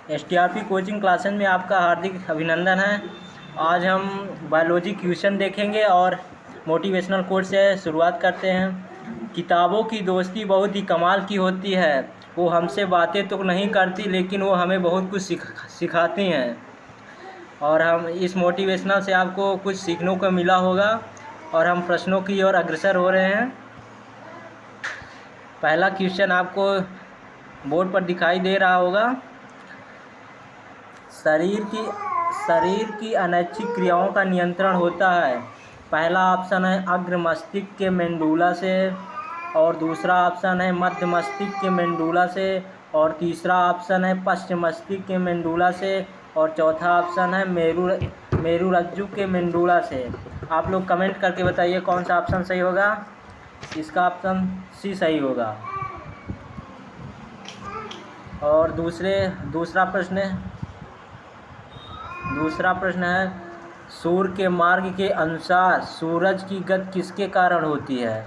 STRP coaching classes में आपका हार्दिक अभिनंदन है। आज हम बायोलॉजी क्वेश्चन देखेंगे और मोटिवेशनल कोट से शुरुआत करते हैं। किताबों की दोस्ती बहुत ही कमाल की होती है। वो हमसे बातें तो नहीं करती, लेकिन वो हमें बहुत कुछ सिखाती हैं। और हम इस मोटिवेशनल से आपको कुछ सीखने को मिला होगा। और हम प्रश्नों की ओर अग्रसर हो रहे हैं। पहला क्वेश्चन आपको बोर्ड पर दिखाई दे रहा होगा। शरीर की अनैच्छिक क्रियाओं का नियंत्रण होता है। पहला ऑप्शन है अग्र मस्तिष्क के मेंडुला से, और दूसरा ऑप्शन है मध्य मस्तिष्क के मेंडुला से, और तीसरा ऑप्शन है पश्चिम मस्तिष्क के मेंडुला से, और चौथा ऑप्शन है मेरुरज्जु के मेंडुला से। आप लोग कमेंट करके बताइए कौन सा ऑप्शन सही होगा। इसका ऑप्शन सी सही होगा। और दूसरा प्रश्न है सूर्य के मार्ग के अनुसार सूरज की गति किसके कारण होती है।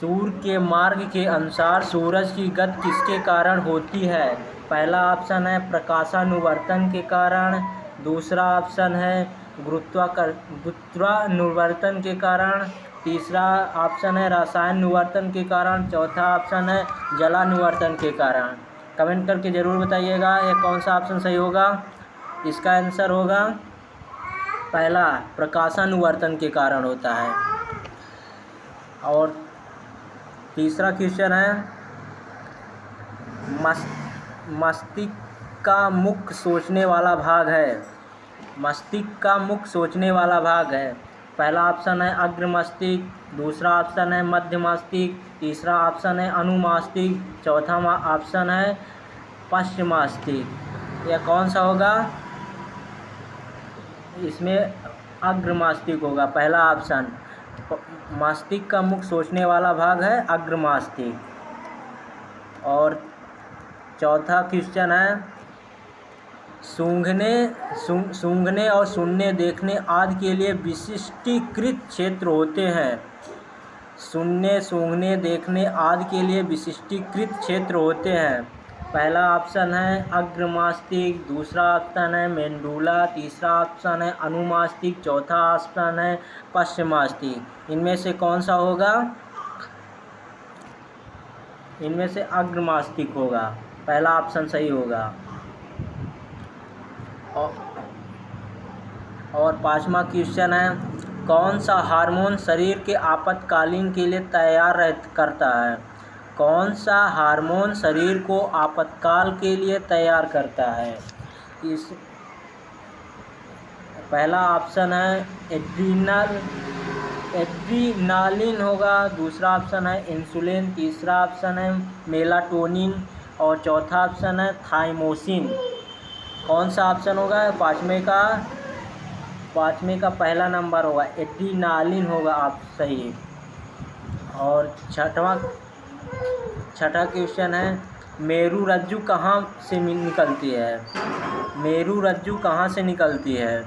सूर्य के मार्ग के अनुसार सूरज की गति किसके कारण होती है। पहला ऑप्शन है प्रकाशानुवर्तन के कारण, दूसरा ऑप्शन है गुरुत्वानुवर्तन के कारण, तीसरा ऑप्शन है रसायनानुवर्तन के कारण, चौथा ऑप्शन है जलानुवर्तन के कारण। कमेंट करके ज़रूर बताइएगा ये कौन सा ऑप्शन सही होगा। इसका आंसर होगा पहला, प्रकाशानुवर्तन के कारण होता है। और तीसरा क्वेश्चन है मस्तिष्क का मुख्य सोचने वाला भाग है। मस्तिष्क का मुख्य सोचने वाला भाग है। पहला ऑप्शन है अग्र मस्तिष्क, दूसरा ऑप्शन है मध्य मस्तिष्क, तीसरा ऑप्शन है अनुमस्तिष्क, चौथा ऑप्शन है पश्चिम मस्तिष्क। यह कौन सा होगा। इसमें अग्र मस्तिष्क होगा। पहला ऑप्शन मस्तिष्क का मुख्य सोचने वाला भाग है अग्र मस्तिष्क। और चौथा क्वेश्चन है सूंघने और सुनने देखने आदि के लिए विशिष्टीकृत क्षेत्र होते हैं। सुनने सूंघने देखने आदि के लिए विशिष्टीकृत क्षेत्र होते हैं। पहला ऑप्शन है अग्र मस्तिष्क, दूसरा ऑप्शन है मेंडुला, तीसरा ऑप्शन है अनुमस्तिष्क, चौथा ऑप्शन है पश्चिम मस्तिष्क। इनमें से कौन सा होगा। इनमें से अग्र मस्तिष्क होगा। पहला ऑप्शन सही होगा। और पांचवा क्वेश्चन है कौन सा हार्मोन शरीर के आपातकालीन के लिए तैयार करता है। कौन सा हार्मोन शरीर को आपातकाल के लिए तैयार करता है। इस पहला ऑप्शन है एड्रीनालिन होगा, दूसरा ऑप्शन है इंसुलिन, तीसरा ऑप्शन है मेलाटोनिन, और चौथा ऑप्शन है थाइमोसिन। कौन सा ऑप्शन होगा। पाँचवें का पहला नंबर होगा, एड्रीनालिन होगा आप सही। और छठा क्वेश्चन है मेरुरज्जु कहाँ से निकलती है। मेरुरज्जु कहाँ से निकलती है।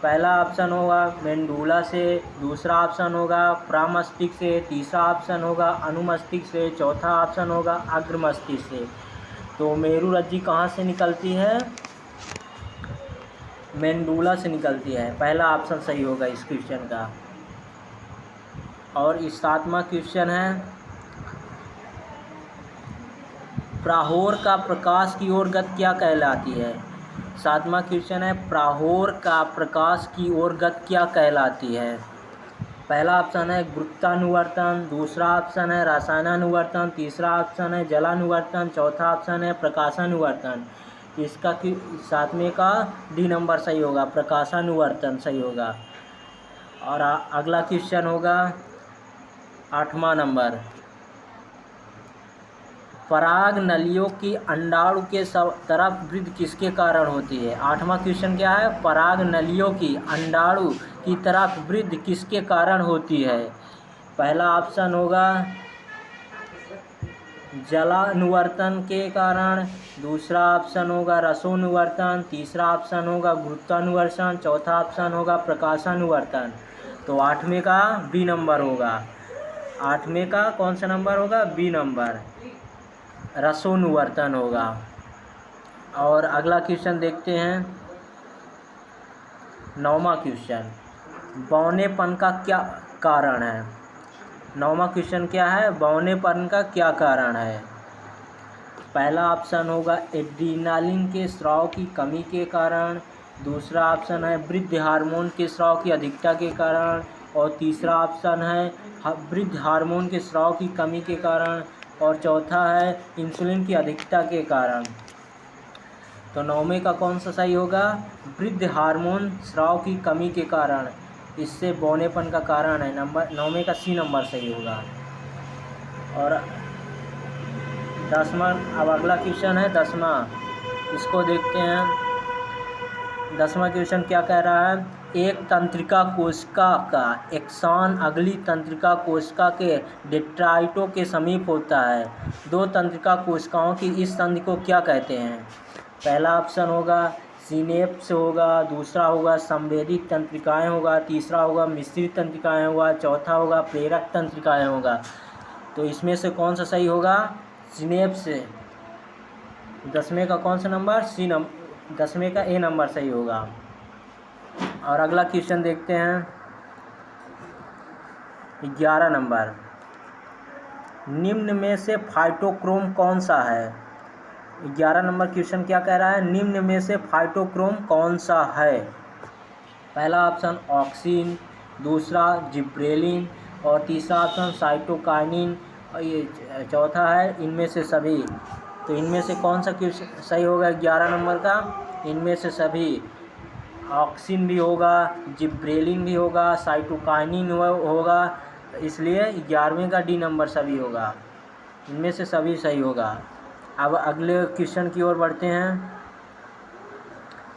पहला ऑप्शन होगा मेंडुला से, दूसरा ऑप्शन होगा प्रमस्तिष्क से, तीसरा ऑप्शन होगा अनुमस्तिष्क से, चौथा ऑप्शन होगा अग्र मस्तिष्क से। तो मेरुरज्जु कहाँ से निकलती है। मेंडुला से निकलती है। पहला ऑप्शन सही होगा इस क्वेश्चन का। और इस सातवां क्वेश्चन है प्राहोर का प्रकाश की ओर गति क्या कहलाती है। सातवां क्वेश्चन है प्राहोर का प्रकाश की ओर गति क्या कहलाती है। पहला ऑप्शन है गुरुत्वानुवर्तन, दूसरा ऑप्शन है रसायनानुवर्तन, तीसरा ऑप्शन है जलानुवर्तन, चौथा ऑप्शन है प्रकाशानुवर्तन। इसका सातवें का डी नंबर सही होगा, प्रकाशानुवर्तन सही होगा। और अगला क्वेश्चन होगा आठवां नंबर पराग नलियों की अंडाणु के तरफ वृद्धि किसके कारण होती है। आठवां क्वेश्चन क्या है। पराग नलियों की अंडाणु की तरफ वृद्धि किसके कारण होती है। पहला ऑप्शन होगा जलानुवर्तन के कारण, दूसरा ऑप्शन होगा रसोनुवर्तन, तीसरा ऑप्शन होगा गुरुत्वानुवर्तन, चौथा ऑप्शन होगा प्रकाशानुवर्तन। तो आठवें का बी नंबर होगा। आठवें का कौन सा नंबर होगा। बी नंबर रसोनुवर्तन होगा। और अगला क्वेश्चन देखते हैं, 9वां क्वेश्चन, बौनेपन का क्या कारण है। 9वां क्वेश्चन क्या है, बौनेपन का क्या कारण है। पहला ऑप्शन होगा एड्रीनालिन के स्राव की कमी के कारण, दूसरा ऑप्शन है वृद्ध हार्मोन के स्राव की अधिकता के कारण, और तीसरा ऑप्शन है वृद्ध हार्मोन के स्राव की कमी के कारण, और चौथा है इंसुलिन की अधिकता के कारण। तो 9वें का कौन सा सही होगा, वृद्ध हार्मोन स्राव की कमी के कारण, इससे बौनेपन का कारण है। 9वें का सी नंबर सही होगा। और 10वां, अब अगला क्वेश्चन है 10वां, इसको देखते हैं। 10वां क्वेश्चन क्या कह रहा है, एक तंत्रिका कोशिका का एक्सॉन अगली तंत्रिका कोशिका के डेंड्राइटों के समीप होता है। 2 तंत्रिका कोशिकाओं की इस संधि को क्या कहते हैं। पहला ऑप्शन होगा सिनेप्स होगा, दूसरा होगा संवेदी तंत्रिकाएं होगा, तीसरा होगा मिश्रित तंत्रिकाएं होगा, चौथा होगा प्रेरक तंत्रिकाएं होगा। तो इसमें से कौन सा सही होगा, सिनेप्स। 10वें का कौन सा नंबर, 10वें का ए नंबर सही होगा। और अगला क्वेश्चन देखते हैं 11 नंबर, निम्न में से फाइटोक्रोम कौन सा है। 11 नंबर क्वेश्चन क्या कह रहा है, निम्न में से फाइटोक्रोम कौन सा है। पहला ऑप्शन ऑक्सिन, दूसरा जिब्रेलिन, और तीसरा ऑप्शन साइटोकाइनिन, और ये चौथा है इनमें से सभी। तो इनमें से कौन सा क्वेश्चन सही होगा 11 नंबर का, इनमें से सभी। ऑक्सिन भी होगा, जिब्रेलिन भी होगा, साइटोकाइनिन होगा, इसलिए 11वें का डी नंबर सभी होगा। इनमें से सभी सही होगा। अब अगले क्वेश्चन की ओर बढ़ते हैं।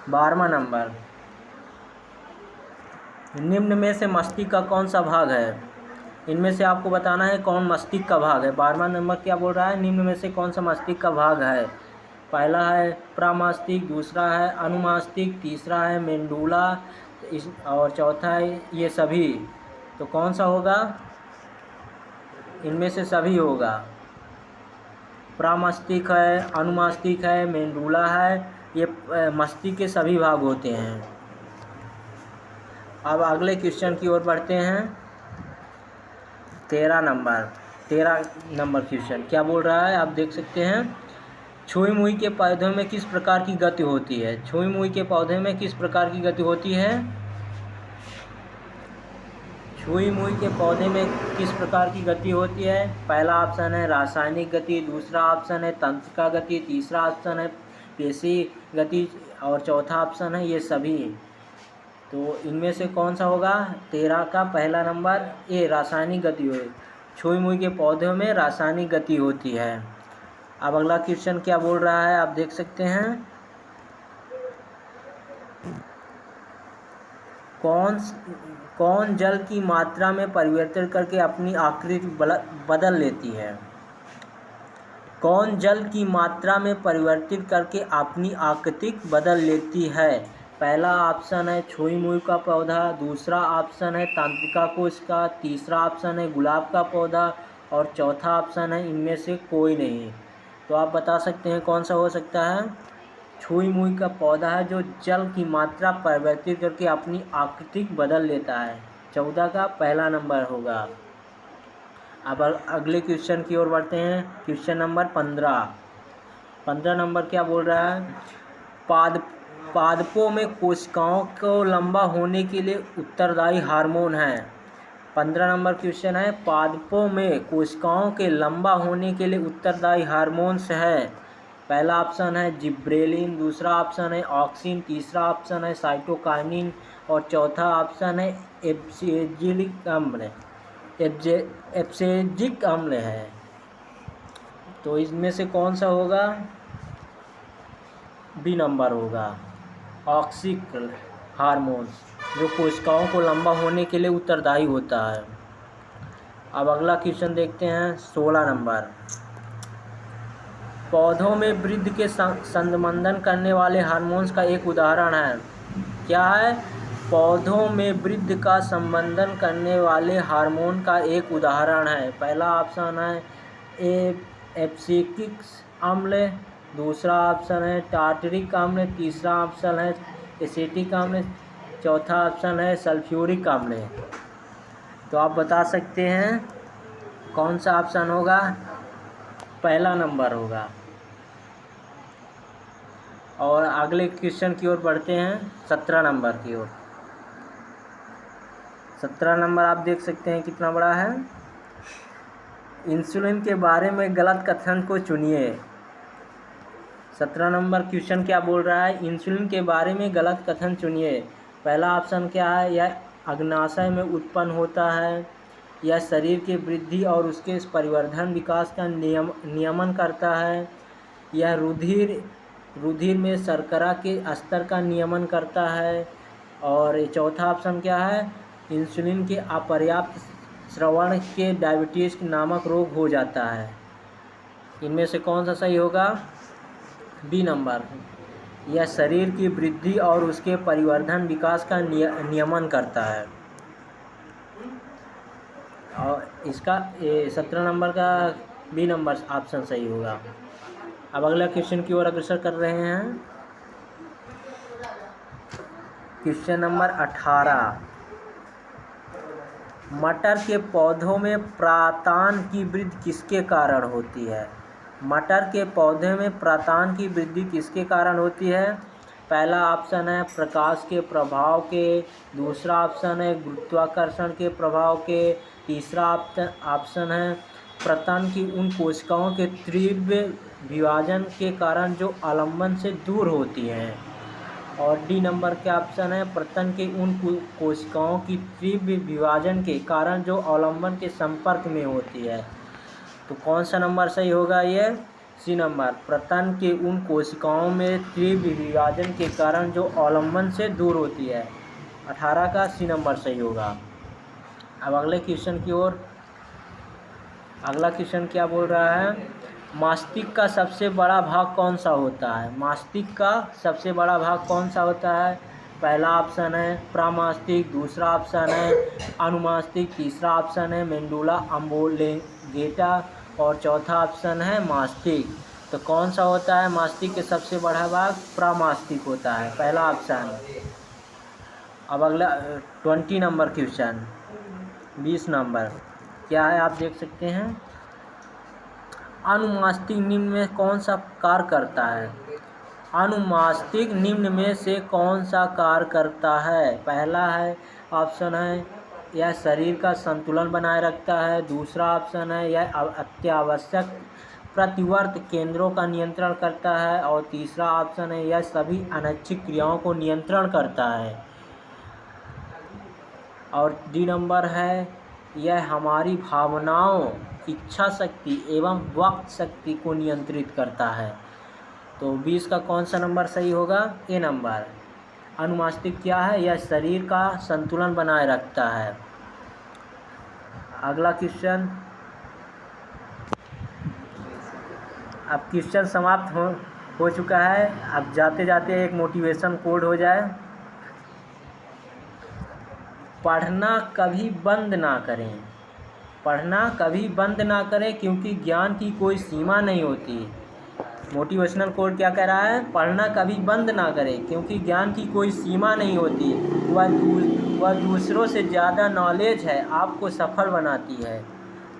12वां नंबर, निम्न में से मस्तिष्क का कौन सा भाग है। इनमें से आपको बताना है कौन मस्तिष्क का भाग है। 12वां नंबर क्या बोल रहा है, निम्न में से कौन सा मस्तिष्क का भाग है। पहला है प्रमस्तिष्क, दूसरा है अनुमस्तिष्क, तीसरा है मेंडुला, और चौथा है ये सभी। तो कौन सा होगा, इनमें से सभी होगा। प्रमस्तिष्क है, अनुमस्तिष्क है, मेंडुला है, ये मस्तिष्क के सभी भाग होते हैं। अब अगले क्वेश्चन की ओर बढ़ते हैं। 13 नंबर क्वेश्चन क्या बोल रहा है, आप देख सकते हैं। छुई मुई के पौधों में किस प्रकार की गति होती है। छुई मुई के पौधे में किस प्रकार की गति होती है। छुई मुई के पौधे में किस प्रकार की गति होती है। पहला ऑप्शन है रासायनिक गति, दूसरा ऑप्शन है तंत्रिका गति, तीसरा ऑप्शन है पेशी गति, और चौथा ऑप्शन है ये सभी। तो इनमें से कौन सा होगा, 13 का पहला नंबर ए, रासायनिक गति हो। छुई मुई के पौधों में रासायनिक गति होती है। अब अगला क्वेश्चन क्या बोल रहा है, आप देख सकते हैं। कौन जल की मात्रा में परिवर्तन करके अपनी आकृति बदल लेती है। कौन जल की मात्रा में परिवर्तित करके अपनी आकृति बदल लेती है। पहला ऑप्शन है छुई मुई का पौधा, दूसरा ऑप्शन है तंत्रिका कोशिका, तीसरा ऑप्शन है गुलाब का पौधा, और चौथा ऑप्शन है इनमें से कोई नहीं। तो आप बता सकते हैं कौन सा हो सकता है। छुई मुई का पौधा है जो जल की मात्रा परिवर्तित करके अपनी आकृति बदल लेता है। 14 का पहला नंबर होगा। अब अगले क्वेश्चन की ओर बढ़ते हैं। क्वेश्चन नंबर 15 नंबर क्या बोल रहा है, पादपों में कोशिकाओं को लंबा होने के लिए उत्तरदायी हार्मोन है। 15 नंबर क्वेश्चन है, पादपों में कोशिकाओं के लंबा होने के लिए उत्तरदायी हार्मोन्स है। पहला ऑप्शन है जिब्रेलिन, दूसरा ऑप्शन है ऑक्सिन, तीसरा ऑप्शन है साइटोकाइनिन, और चौथा ऑप्शन है एब्सिजिक अम्ल है। तो इसमें से कौन सा होगा, बी नंबर होगा, ऑक्सिक हार्मोन्स, जो कोशिकाओं को लंबा होने के लिए उत्तरदायी होता है। अब अगला क्वेश्चन देखते हैं। 16 नंबर, पौधों में वृद्धि के संबंधन करने वाले हार्मोन्स का एक उदाहरण है। क्या है, पौधों में वृद्धि का संबंधन करने वाले हार्मोन का एक उदाहरण है। पहला ऑप्शन है एब्सिजिक अम्ल, दूसरा ऑप्शन है टार्टरिक आम्ल, तीसरा ऑप्शन है एसिटिक आम्ल, चौथा ऑप्शन है सल्फ्यूरिक आम्ल। तो आप बता सकते हैं कौन सा ऑप्शन होगा? पहला नंबर होगा। और अगले क्वेश्चन की ओर बढ़ते हैं, 17 नंबर की ओर। 17 नंबर आप देख सकते हैं कितना बड़ा है। इंसुलिन के बारे में गलत कथन को चुनिए। 17 नंबर क्वेश्चन क्या बोल रहा है? इंसुलिन के बारे में गलत कथन चुनिए। पहला ऑप्शन क्या है? यह अग्नाशय में उत्पन्न होता है, यह शरीर की वृद्धि और उसके परिवर्धन विकास का नियमन करता है, यह रुधिर में शर्करा के स्तर का नियमन करता है, और चौथा ऑप्शन क्या है? इंसुलिन के अपर्याप्त स्रावण के डायबिटीज़ नामक रोग हो जाता है। इनमें से कौन सा सही होगा? बी नंबर, यह शरीर की वृद्धि और उसके परिवर्धन विकास का नियमन करता है। और इसका 17 नंबर का बी नंबर ऑप्शन सही होगा। अब अगला क्वेश्चन की ओर अग्रसर कर रहे हैं। क्वेश्चन नंबर 18, मटर के पौधों में प्रातान की वृद्धि किसके कारण होती है? मटर के पौधे में प्रातान की वृद्धि किसके कारण होती है? पहला ऑप्शन है प्रकाश के प्रभाव के, दूसरा ऑप्शन है गुरुत्वाकर्षण के प्रभाव के, तीसरा ऑप्शन है प्रतन की उन कोशिकाओं के तीव्र विभाजन के कारण जो आलंबन से दूर होती हैं, और डी नंबर के ऑप्शन है प्रतन के उन कोशिकाओं की तीव्र विभाजन के कारण जो अवलंबन के संपर्क में होती है। तो कौन सा नंबर सही होगा? ये सी नंबर, प्रतन के उन कोशिकाओं में तीव्र विभाजन के कारण जो अवलंबन से दूर होती है। 18 का सी नंबर सही होगा। अब अगले क्वेश्चन की ओर। अगला क्वेश्चन क्या बोल रहा है? मस्तिष्क का सबसे बड़ा भाग कौन सा होता है? मस्तिष्क का सबसे बड़ा भाग कौन सा होता है? पहला ऑप्शन है प्रमस्तिष्क, दूसरा ऑप्शन है अनुमस्तिष्क, तीसरा ऑप्शन है मेंडुला ऑब्लोंगेटा, और चौथा ऑप्शन है मस्तिष्क। तो कौन सा होता है मस्तिष्क के सबसे बड़ा भाग? प्रमस्तिष्क होता है, पहला ऑप्शन। अब अगला 20 नंबर क्वेश्चन, 20 नंबर क्या है आप देख सकते हैं। अनुमस्तिष्क निम्न में कौन सा कार्य करता है? अनुमस्तिष्क निम्न में से कौन सा कार्य करता है? पहला है ऑप्शन है यह शरीर का संतुलन बनाए रखता है, दूसरा ऑप्शन है यह अत्यावश्यक प्रतिवर्त केंद्रों का नियंत्रण करता है, और तीसरा ऑप्शन है यह सभी अनैच्छिक क्रियाओं को नियंत्रण करता है, और डी नंबर है यह हमारी भावनाओं, इच्छा शक्ति एवं वक्त शक्ति को नियंत्रित करता है। तो 20 का कौन सा नंबर सही होगा? ए नंबर। अनुमस्तिष्क क्या है? यह शरीर का संतुलन बनाए रखता है। अगला क्वेश्चन। अब क्वेश्चन समाप्त हो चुका है। अब जाते जाते एक मोटिवेशन कोड हो जाए। पढ़ना कभी बंद ना करें, पढ़ना कभी बंद ना करें क्योंकि ज्ञान की कोई सीमा नहीं होती। मोटिवेशनल कोड क्या कह रहा है? पढ़ना कभी बंद ना करें क्योंकि ज्ञान की कोई सीमा नहीं होती। वह दूसरों से ज़्यादा नॉलेज है आपको सफल बनाती है।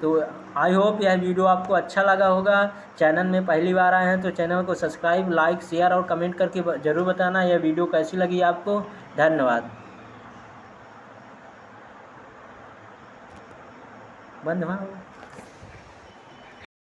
तो आई होप यह वीडियो आपको अच्छा लगा होगा। चैनल में पहली बार आए हैं तो चैनल को सब्सक्राइब, लाइक, शेयर और कमेंट करके ज़रूर बताना यह वीडियो कैसी लगी आपको। धन्यवाद। बंद हुआ।